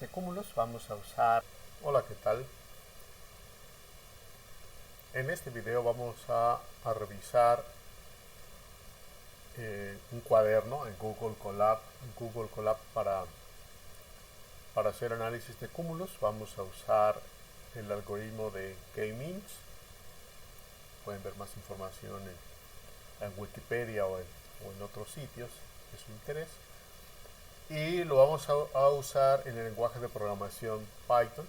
de cúmulos vamos a usar... Hola, ¿qué tal? En este video vamos a revisar un cuaderno en Google Colab para hacer análisis de cúmulos. Vamos a usar el algoritmo de K-means. Pueden ver más información en Wikipedia o en otros sitios de su interés. Y lo vamos a usar en el lenguaje de programación Python,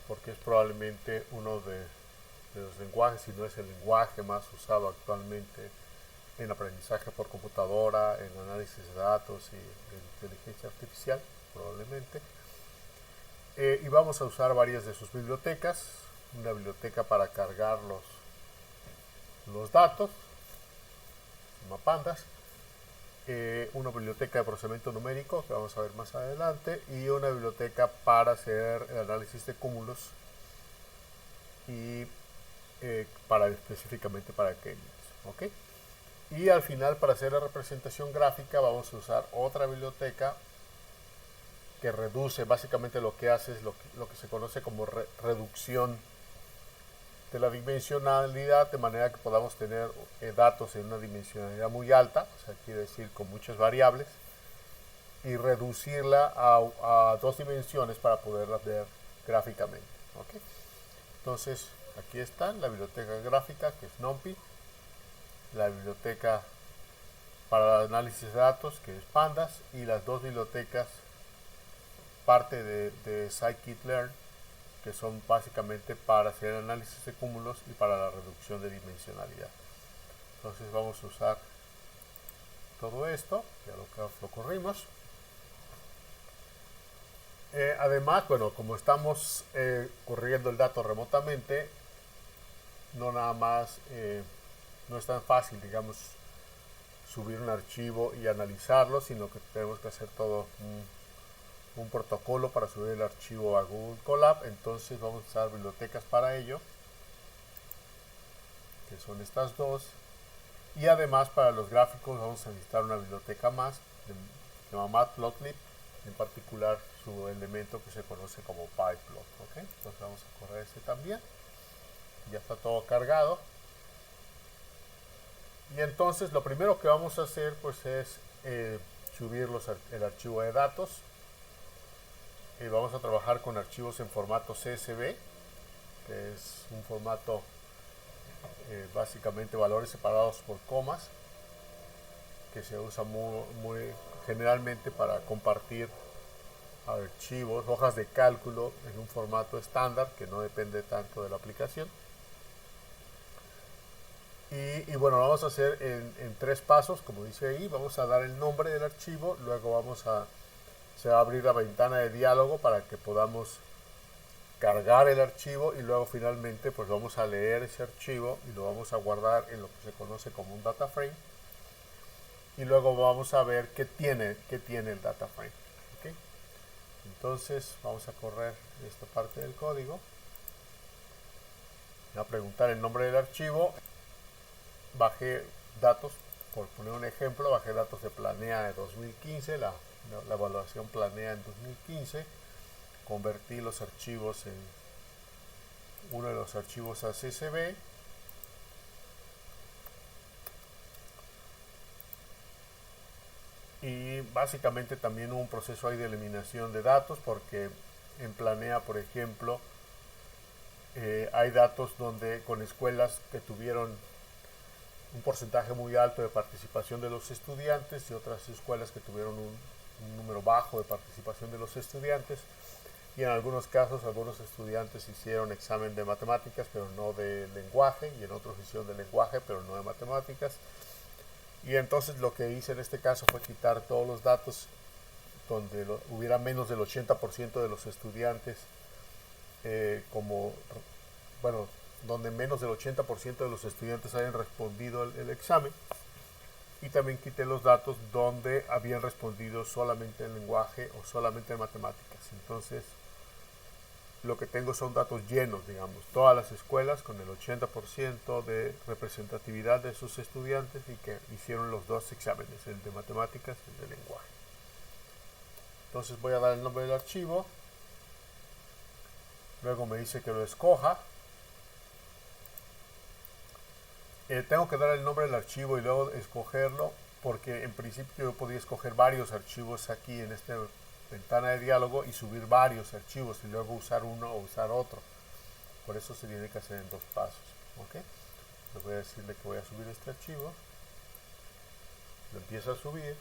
porque es probablemente uno de los lenguajes, si no es el lenguaje más usado actualmente en aprendizaje por computadora, en análisis de datos y en inteligencia artificial, probablemente. Y vamos a usar varias de sus bibliotecas. Una biblioteca para cargar los datos, se llama Pandas. Una biblioteca de procesamiento numérico, que vamos a ver más adelante, y una biblioteca para hacer el análisis de cúmulos y específicamente para K-means, ¿ok? Y al final, para hacer la representación gráfica, vamos a usar otra biblioteca que reduce, básicamente lo que hace es lo que se conoce como reducción de la dimensionalidad, de manera que podamos tener datos en una dimensionalidad muy alta, o sea, quiere decir con muchas variables, y reducirla a dos dimensiones para poderlas ver gráficamente, ¿ok? Entonces, aquí está la biblioteca gráfica, que es NumPy, la biblioteca para el análisis de datos, que es Pandas, y las dos bibliotecas, parte de scikit-learn, que son básicamente para hacer análisis de cúmulos y para la reducción de dimensionalidad. Entonces vamos a usar todo esto, ya lo corrimos. Además, bueno, como estamos corriendo el dato remotamente, no nada más, no es tan fácil, digamos, subir un archivo y analizarlo, sino que tenemos que hacer todo un protocolo para subir el archivo a Google Colab. Entonces vamos a usar bibliotecas para ello, que son estas dos, y además para los gráficos vamos a necesitar una biblioteca más, se llama Matplotlib, en particular su elemento que se conoce como pyplot, ¿ok? Entonces vamos a correr ese también, ya está todo cargado. Y entonces lo primero que vamos a hacer pues es subir el archivo de datos. Vamos a trabajar con archivos en formato CSV, que es un formato básicamente valores separados por comas, que se usa muy generalmente para compartir archivos, hojas de cálculo en un formato estándar que no depende tanto de la aplicación. Y bueno, lo vamos a hacer en tres pasos, como dice ahí. Vamos a dar el nombre del archivo, luego se va a abrir la ventana de diálogo para que podamos cargar el archivo, y luego finalmente pues vamos a leer ese archivo y lo vamos a guardar en lo que se conoce como un data frame, y luego vamos a ver qué tiene el data frame, ¿okay? Entonces vamos a correr esta parte del código, voy a preguntar el nombre del archivo. Bajé datos, por poner un ejemplo, bajé datos de Planea de 2015, la evaluación Planea en 2015, convertí los archivos en uno de los archivos a CSV, y básicamente también hubo un proceso ahí de eliminación de datos, porque en Planea, por ejemplo, hay datos con escuelas que tuvieron un porcentaje muy alto de participación de los estudiantes y otras escuelas que tuvieron un número bajo de participación de los estudiantes, y en algunos casos algunos estudiantes hicieron examen de matemáticas pero no de lenguaje, y en otros hicieron de lenguaje pero no de matemáticas. Y entonces lo que hice en este caso fue quitar todos los datos donde hubiera menos del 80% de los estudiantes, donde menos del 80% de los estudiantes hayan respondido el examen, y también quité los datos donde habían respondido solamente en lenguaje o solamente en matemáticas. Entonces lo que tengo son datos llenos, digamos, todas las escuelas con el 80% de representatividad de sus estudiantes y que hicieron los dos exámenes, el de matemáticas y el de lenguaje. Entonces voy a dar el nombre del archivo, luego me dice que lo escoja. Tengo que dar el nombre del archivo y luego escogerlo, porque en principio yo podría escoger varios archivos aquí en esta ventana de diálogo y subir varios archivos y luego usar uno o usar otro. Por eso se tiene que hacer en 2 pasos. ¿Ok? Le voy a decirle que voy a subir este archivo. Lo empiezo a subir.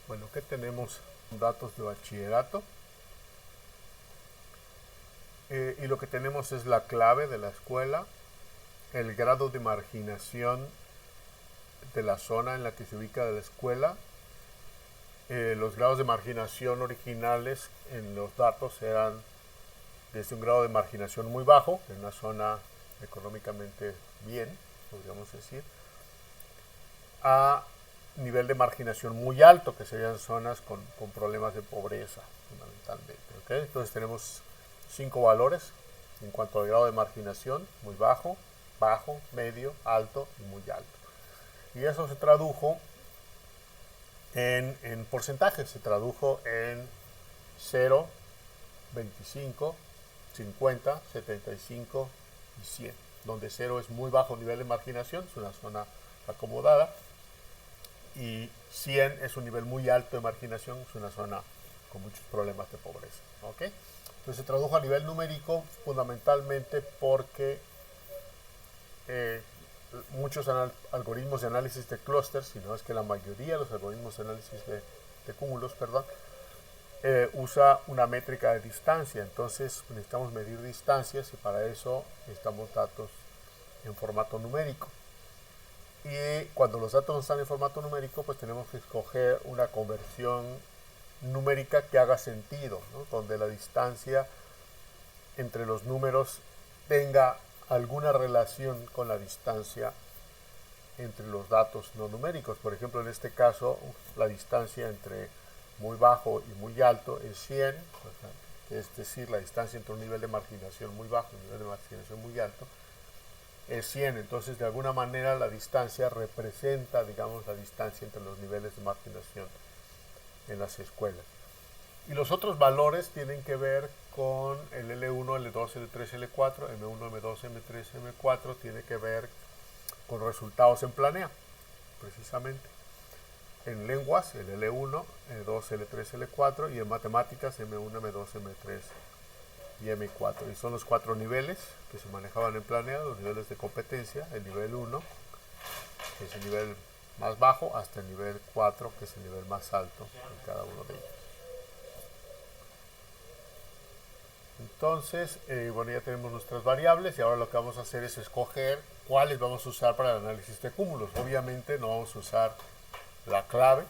Bueno, ¿qué tenemos? Datos de bachillerato. Y lo que tenemos es la clave de la escuela, el grado de marginación de la zona en la que se ubica la escuela. Los grados de marginación originales en los datos eran desde un grado de marginación muy bajo, en una zona económicamente bien, podríamos decir, a nivel de marginación muy alto, que serían zonas con problemas de pobreza, fundamentalmente. ¿Okay? Entonces tenemos 5 valores en cuanto al grado de marginación: muy bajo, bajo, medio, alto y muy alto. Y eso se tradujo en porcentajes, se tradujo en 0, 25, 50, 75 y 100, donde 0 es muy bajo nivel de marginación, es una zona acomodada, y 100 es un nivel muy alto de marginación, es una zona con muchos problemas de pobreza. ¿Okay? Entonces se tradujo a nivel numérico fundamentalmente porque muchos algoritmos de análisis de clústeres, si no es que la mayoría de los algoritmos de análisis de cúmulos, usa una métrica de distancia. Entonces necesitamos medir distancias y para eso necesitamos datos en formato numérico. Y cuando los datos no están en formato numérico, pues tenemos que escoger una conversión numérica que haga sentido, ¿no? Donde la distancia entre los números tenga alguna relación con la distancia entre los datos no numéricos. Por ejemplo, en este caso, la distancia entre muy bajo y muy alto es 100, es decir, la distancia entre un nivel de marginación muy bajo y un nivel de marginación muy alto es 100. Entonces, de alguna manera, la distancia representa, digamos, la distancia entre los niveles de marginación en las escuelas. Y los otros valores tienen que ver con el L1, L2, L3, L4, M1, M2, M3, M4, tiene que ver con resultados en planea, precisamente. En lenguas, el L1, L2, L3, L4, y en matemáticas, M1, M2, M3 y M4. Y son los 4 niveles que se manejaban en planea, los niveles de competencia: el nivel 1, que es el nivel más bajo, hasta el nivel 4, que es el nivel más alto en cada uno de ellos. Entonces, bueno, ya tenemos nuestras variables y ahora lo que vamos a hacer es escoger cuáles vamos a usar para el análisis de cúmulos. Obviamente no vamos a usar la clave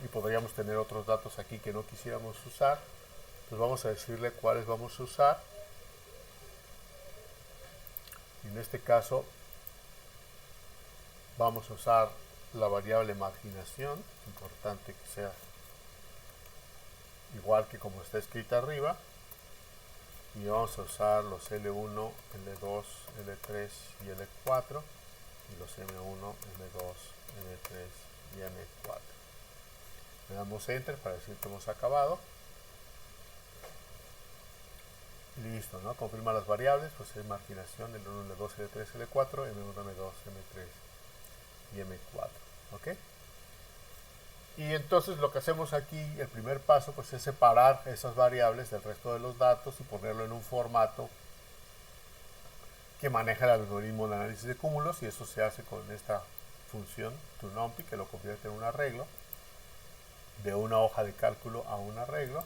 y podríamos tener otros datos aquí que no quisiéramos usar. Pues vamos a decirle cuáles vamos a usar. Y en este caso vamos a usar la variable marginación. Es importante que sea igual que como está escrita arriba. Y vamos a usar los L1, L2, L3 y L4 y los M1, M2, M3 y M4. Le damos Enter para decir que hemos acabado. Y listo, ¿no? Confirma las variables, pues es marginación L1, L2, L3, L4, M1, M2, M3 y M4. ¿Ok? Y entonces lo que hacemos aquí, el primer paso, pues es separar esas variables del resto de los datos y ponerlo en un formato que maneja el algoritmo de análisis de cúmulos, y eso se hace con esta función toNumPy, que lo convierte en un arreglo, de una hoja de cálculo a un arreglo.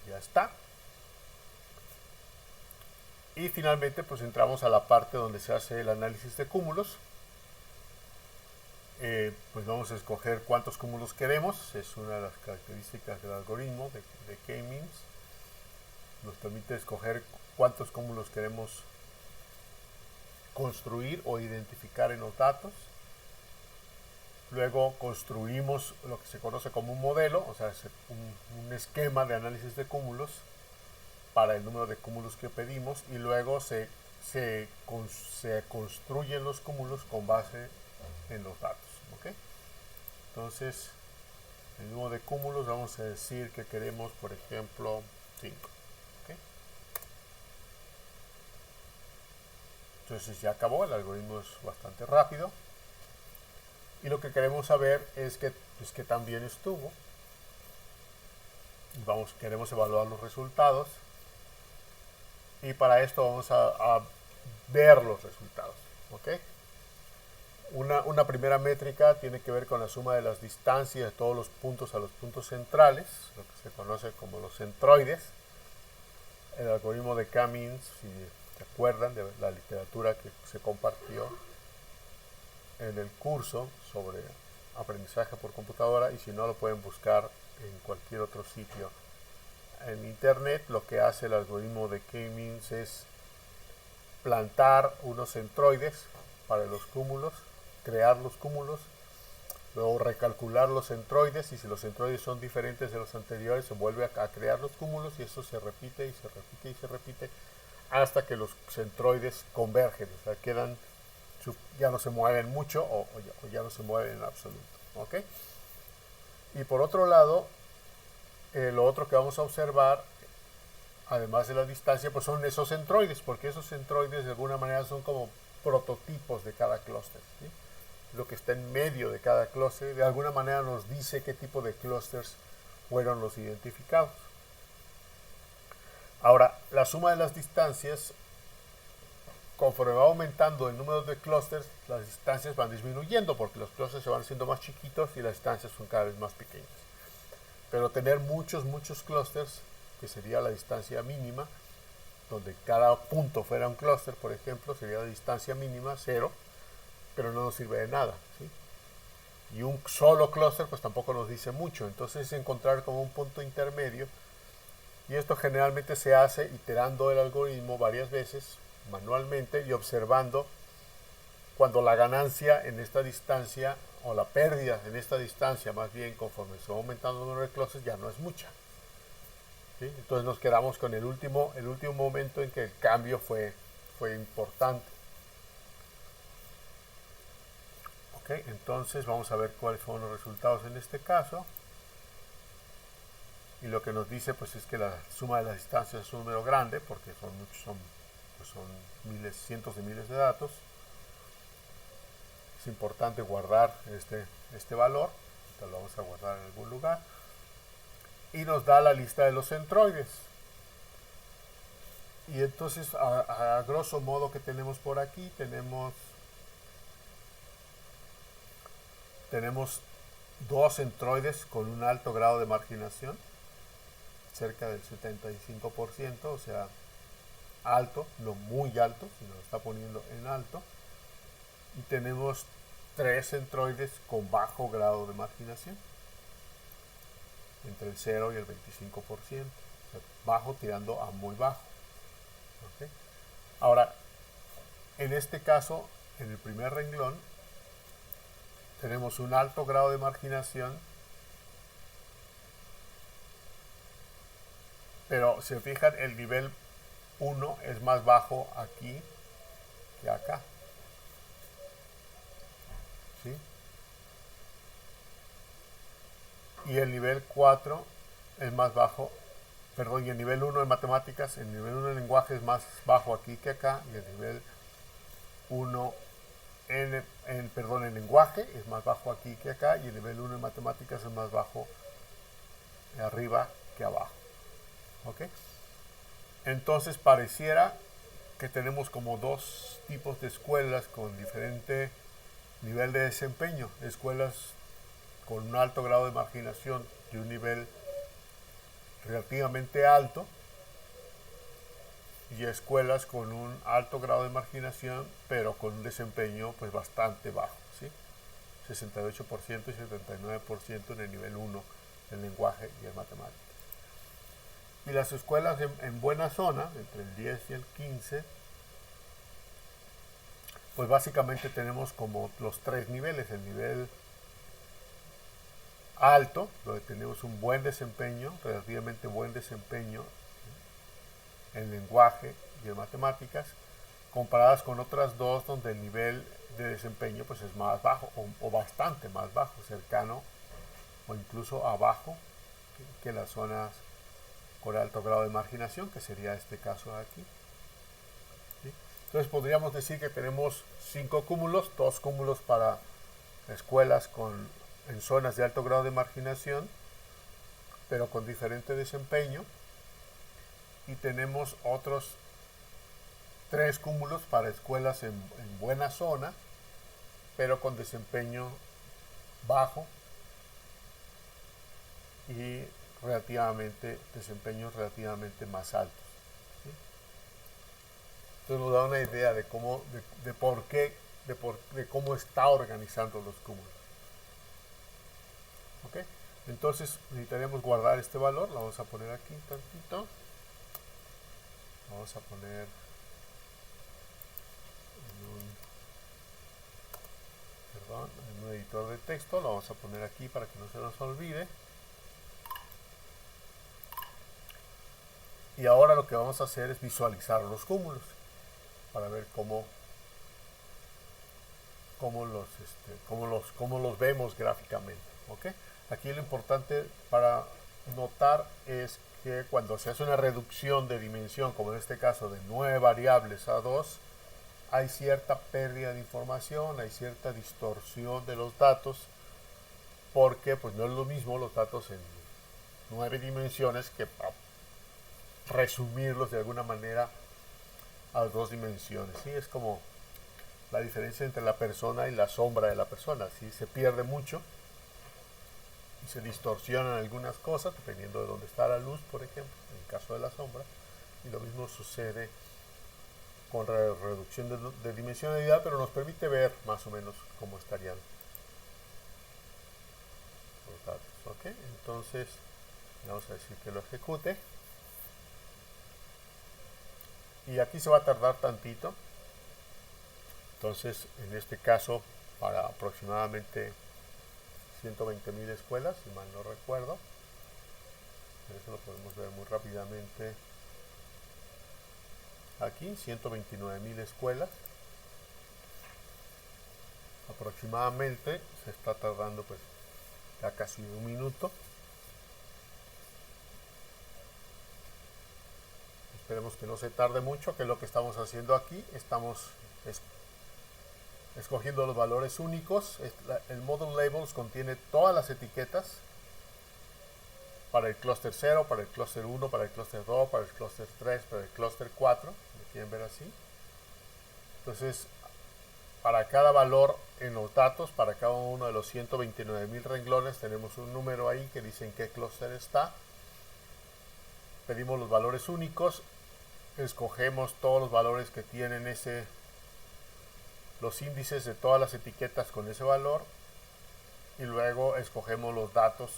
Ya está. Y finalmente pues entramos a la parte donde se hace el análisis de cúmulos. Pues vamos a escoger cuántos cúmulos queremos. Es una de las características del algoritmo de K-means. Nos permite escoger cuántos cúmulos queremos construir o identificar en los datos. Luego construimos lo que se conoce como un modelo, o sea, un esquema de análisis de cúmulos para el número de cúmulos que pedimos, y luego se construyen los cúmulos con base en los datos. ¿Okay? Entonces, el número de cúmulos, vamos a decir que queremos, por ejemplo, 5. ¿Okay? Entonces ya acabó, el algoritmo es bastante rápido. Y lo que queremos saber es que, pues, que también estuvo. Queremos evaluar los resultados. Y para esto vamos a ver los resultados. ¿Okay? Una primera métrica tiene que ver con la suma de las distancias de todos los puntos a los puntos centrales, lo que se conoce como los centroides. El algoritmo de K-means, si se acuerdan de la literatura que se compartió en el curso sobre aprendizaje por computadora, y si no lo pueden buscar en cualquier otro sitio en internet. Lo que hace el algoritmo de K-means es plantar unos centroides para los cúmulos, crear los cúmulos, luego recalcular los centroides, y si los centroides son diferentes de los anteriores se vuelve a crear los cúmulos, y eso se repite y se repite y se repite hasta que los centroides convergen, o sea, ya no se mueven mucho o ya no se mueven en absoluto. ¿Okay? Y por otro lado, lo otro que vamos a observar, además de la distancia, pues son esos centroides, porque esos centroides de alguna manera son como prototipos de cada clúster, ¿sí? Lo que está en medio de cada clúster de alguna manera nos dice qué tipo de clústeres fueron los identificados. Ahora, la suma de las distancias, conforme va aumentando el número de clústeres, las distancias van disminuyendo porque los clústeres se van haciendo más chiquitos y las distancias son cada vez más pequeñas. Pero tener muchos clústeres, que sería la distancia mínima, donde cada punto fuera un clúster, por ejemplo, sería la distancia mínima, 0, pero no nos sirve de nada, ¿sí? Y un solo clúster pues tampoco nos dice mucho, entonces es encontrar como un punto intermedio, y esto generalmente se hace iterando el algoritmo varias veces, manualmente, y observando cuando la ganancia en esta distancia, o la pérdida en esta distancia, más bien conforme se va aumentando el número de clústeres, ya no es mucha. ¿Sí? Entonces nos quedamos con el último momento en que el cambio fue importante. Okay, entonces vamos a ver cuáles fueron los resultados en este caso. Y lo que nos dice pues es que la suma de las distancias es un número grande, porque son miles, cientos de miles de datos. Es importante guardar este valor. Entonces lo vamos a guardar en algún lugar. Y nos da la lista de los centroides. Y entonces, a grosso modo, que tenemos por aquí, tenemos dos centroides con un alto grado de marginación, cerca del 75%, o sea, alto, no muy alto, sino lo está poniendo en alto. Y tenemos 3 centroides con bajo grado de marginación, entre el 0 y el 25%, o sea, bajo tirando a muy bajo. ¿Okay? Ahora, en este caso, en el primer renglón, tenemos un alto grado de marginación, pero si se fijan, el nivel 1 es más bajo aquí que acá. ¿Sí? Y el nivel 4 es más bajo, perdón, y el nivel 1 en matemáticas, el nivel 1 en lenguaje es más bajo aquí que acá, y el nivel 1 en lenguaje es más bajo aquí que acá, y el nivel 1 en matemáticas es más bajo arriba que abajo. ¿Okay? Entonces pareciera que tenemos como dos tipos de escuelas con diferente nivel de desempeño. Escuelas con un alto grado de marginación y un nivel relativamente alto, y escuelas con un alto grado de marginación pero con un desempeño pues bastante bajo, ¿sí? 68% y 79% en el nivel 1 en lenguaje y en matemáticas. Y las escuelas en buena zona, entre el 10 y el 15, pues básicamente tenemos como los 3 niveles. El nivel alto, donde tenemos un buen desempeño, relativamente buen desempeño en lenguaje y en matemáticas, comparadas con otras dos donde el nivel de desempeño pues es más bajo, o bastante más bajo, cercano o incluso abajo que las zonas con alto grado de marginación, que sería este caso aquí. ¿Sí? Entonces podríamos decir que tenemos 5 cúmulos, 2 cúmulos para escuelas en zonas de alto grado de marginación, pero con diferente desempeño, y tenemos otros 3 cúmulos para escuelas en buena zona, pero con desempeño bajo y desempeños relativamente más altos. ¿Sí? Entonces nos da una idea de cómo, de por qué, de cómo está organizando los cúmulos. ¿Ok? Entonces necesitaremos guardar este valor, lo vamos a poner aquí tantito. Vamos a poner en un editor de texto, lo vamos a poner aquí para que no se nos olvide. Y ahora lo que vamos a hacer es visualizar los cúmulos para ver cómo los vemos gráficamente. ¿Okay? Aquí lo importante para notar es que cuando se hace una reducción de dimensión, como en este caso de 9 variables a 2, hay cierta pérdida de información, hay cierta distorsión de los datos, porque pues no es lo mismo los datos en 9 dimensiones que resumirlos de alguna manera a 2 dimensiones. ¿Sí? Es como la diferencia entre la persona y la sombra de la persona. ¿Sí? Se pierde mucho y se distorsionan algunas cosas dependiendo de dónde está la luz, por ejemplo, en el caso de la sombra, y lo mismo sucede con reducción de dimensionalidad, pero nos permite ver más o menos cómo estarían los datos. ¿Okay? Entonces vamos a decir que lo ejecute, y aquí se va a tardar tantito. Entonces en este caso para aproximadamente 120,000 escuelas, si mal no recuerdo. Eso lo podemos ver muy rápidamente aquí, 129,000 escuelas. Aproximadamente se está tardando pues ya casi un minuto. Esperemos que no se tarde mucho, que es lo que estamos haciendo aquí. Estamos escogiendo los valores únicos. El Model Labels contiene todas las etiquetas para el clúster 0, para el clúster 1, para el clúster 2, para el clúster 3, para el clúster 4. ¿Lo quieren ver así? Entonces, para cada valor en los datos, para cada uno de los 129,000 renglones, tenemos un número ahí que dice en qué clúster está. Pedimos los valores únicos, escogemos todos los valores que tienen los índices de todas las etiquetas con ese valor, y luego escogemos los datos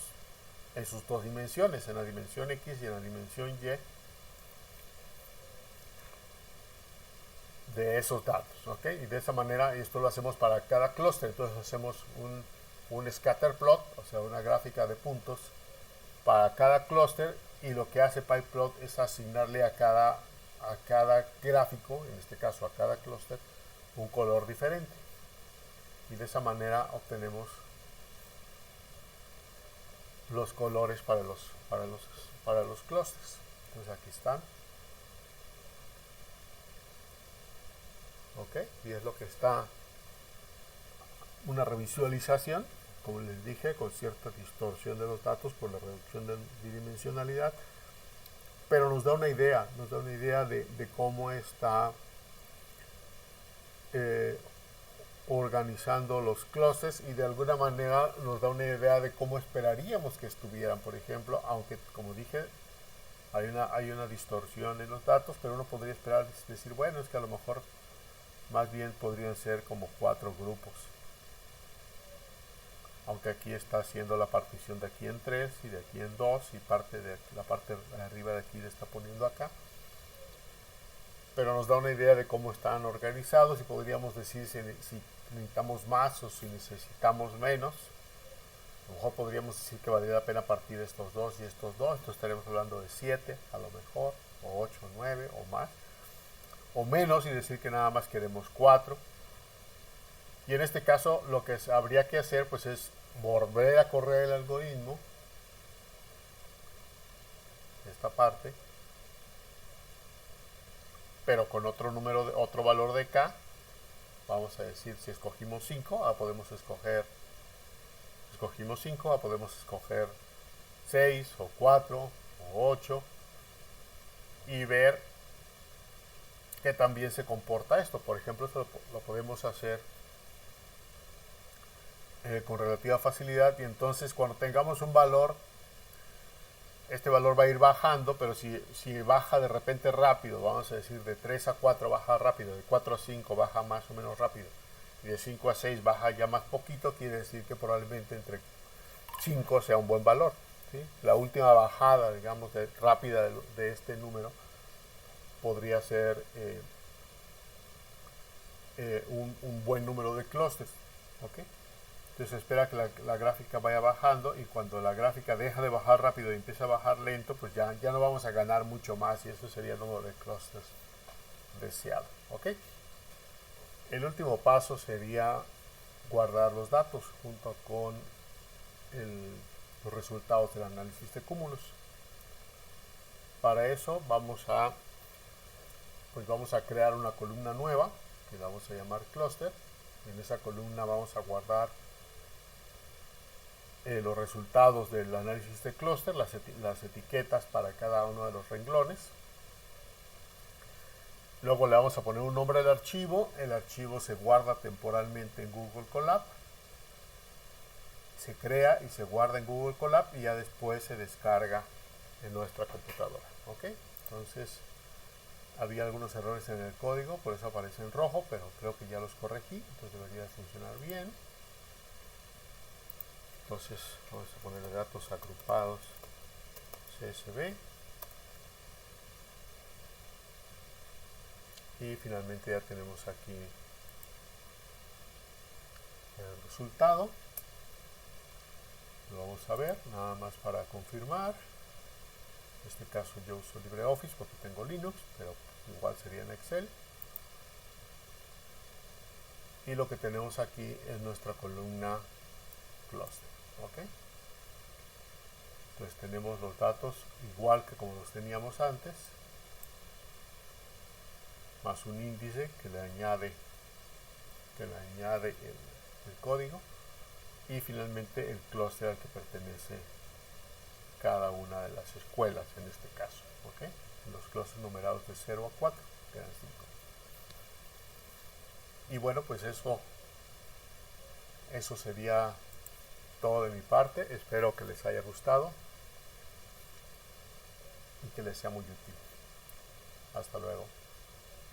en sus 2 dimensiones, en la dimensión X y en la dimensión Y de esos datos. ¿Okay? Y de esa manera esto lo hacemos para cada clúster. Entonces hacemos un scatter plot, o sea, una gráfica de puntos para cada clúster, y lo que hace PyPlot es asignarle a cada gráfico, en este caso a cada clúster, un color diferente, y de esa manera obtenemos los colores para los clústeres. Entonces aquí están. Ok, y es lo que está, una revisualización, como les dije, con cierta distorsión de los datos por la reducción de bidimensionalidad, pero nos da una idea de cómo está organizando los clústeres, y de alguna manera nos da una idea de cómo esperaríamos que estuvieran, por ejemplo, aunque como dije hay una distorsión en los datos, pero uno podría esperar, decir, bueno, es que a lo mejor más bien podrían ser como 4 grupos, aunque aquí está haciendo la partición de aquí en 3 y de aquí en 2, y la parte de arriba de aquí le está poniendo acá, pero nos da una idea de cómo están organizados, y podríamos decir si necesitamos más o si necesitamos menos. A lo mejor podríamos decir que valdría la pena partir estos 2 y estos 2, entonces estaremos hablando de 7 a lo mejor, o 8, 9 o más, o menos, y decir que nada más queremos 4. Y en este caso lo que habría que hacer pues es volver a correr el algoritmo, esta parte, pero con otro número, otro valor de k. Vamos a decir, si escogimos 5, podemos escoger, escogimos 5, podemos escoger 6 o 4 o 8 y ver que también se comporta esto. Por ejemplo, esto lo podemos hacer con relativa facilidad, y entonces cuando tengamos un valor, este valor va a ir bajando, pero si baja de repente rápido, vamos a decir de 3 a 4 baja rápido, de 4 a 5 baja más o menos rápido, y de 5 a 6 baja ya más poquito, quiere decir que probablemente entre 5 sea un buen valor, ¿sí? La última bajada, digamos, rápida de este número podría ser un buen número de clústeres, ¿ok? Entonces espera que la gráfica vaya bajando, y cuando la gráfica deja de bajar rápido y empieza a bajar lento, pues ya no vamos a ganar mucho más, y eso sería el número de clústeres deseado, ¿ok? El último paso sería guardar los datos junto con los resultados del análisis de cúmulos. Para eso vamos a crear una columna nueva que la vamos a llamar clúster. En esa columna vamos a guardar los resultados del análisis de clúster, las etiquetas para cada uno de los renglones. Luego le vamos a poner un nombre al archivo. El archivo se guarda temporalmente en Google Colab. Se crea y se guarda en Google Colab, y ya después se descarga en nuestra computadora. ¿Ok? Entonces, había algunos errores en el código, por eso aparece en rojo, pero creo que ya los corregí, entonces debería funcionar bien. Entonces vamos a poner datos agrupados CSV, y finalmente ya tenemos aquí el resultado. Lo vamos a ver nada más para confirmar. En este caso yo uso LibreOffice porque tengo Linux, pero igual sería en Excel. Y lo que tenemos aquí es nuestra columna cluster. ¿Ok? Entonces tenemos los datos igual que como los teníamos antes, más un índice que le añade el código, y finalmente el clúster al que pertenece cada una de las escuelas en este caso. ¿Ok? Los clústeres numerados de 0 a 4 quedan 5. Y bueno, pues eso sería todo de mi parte. Espero que les haya gustado y que les sea muy útil. Hasta luego.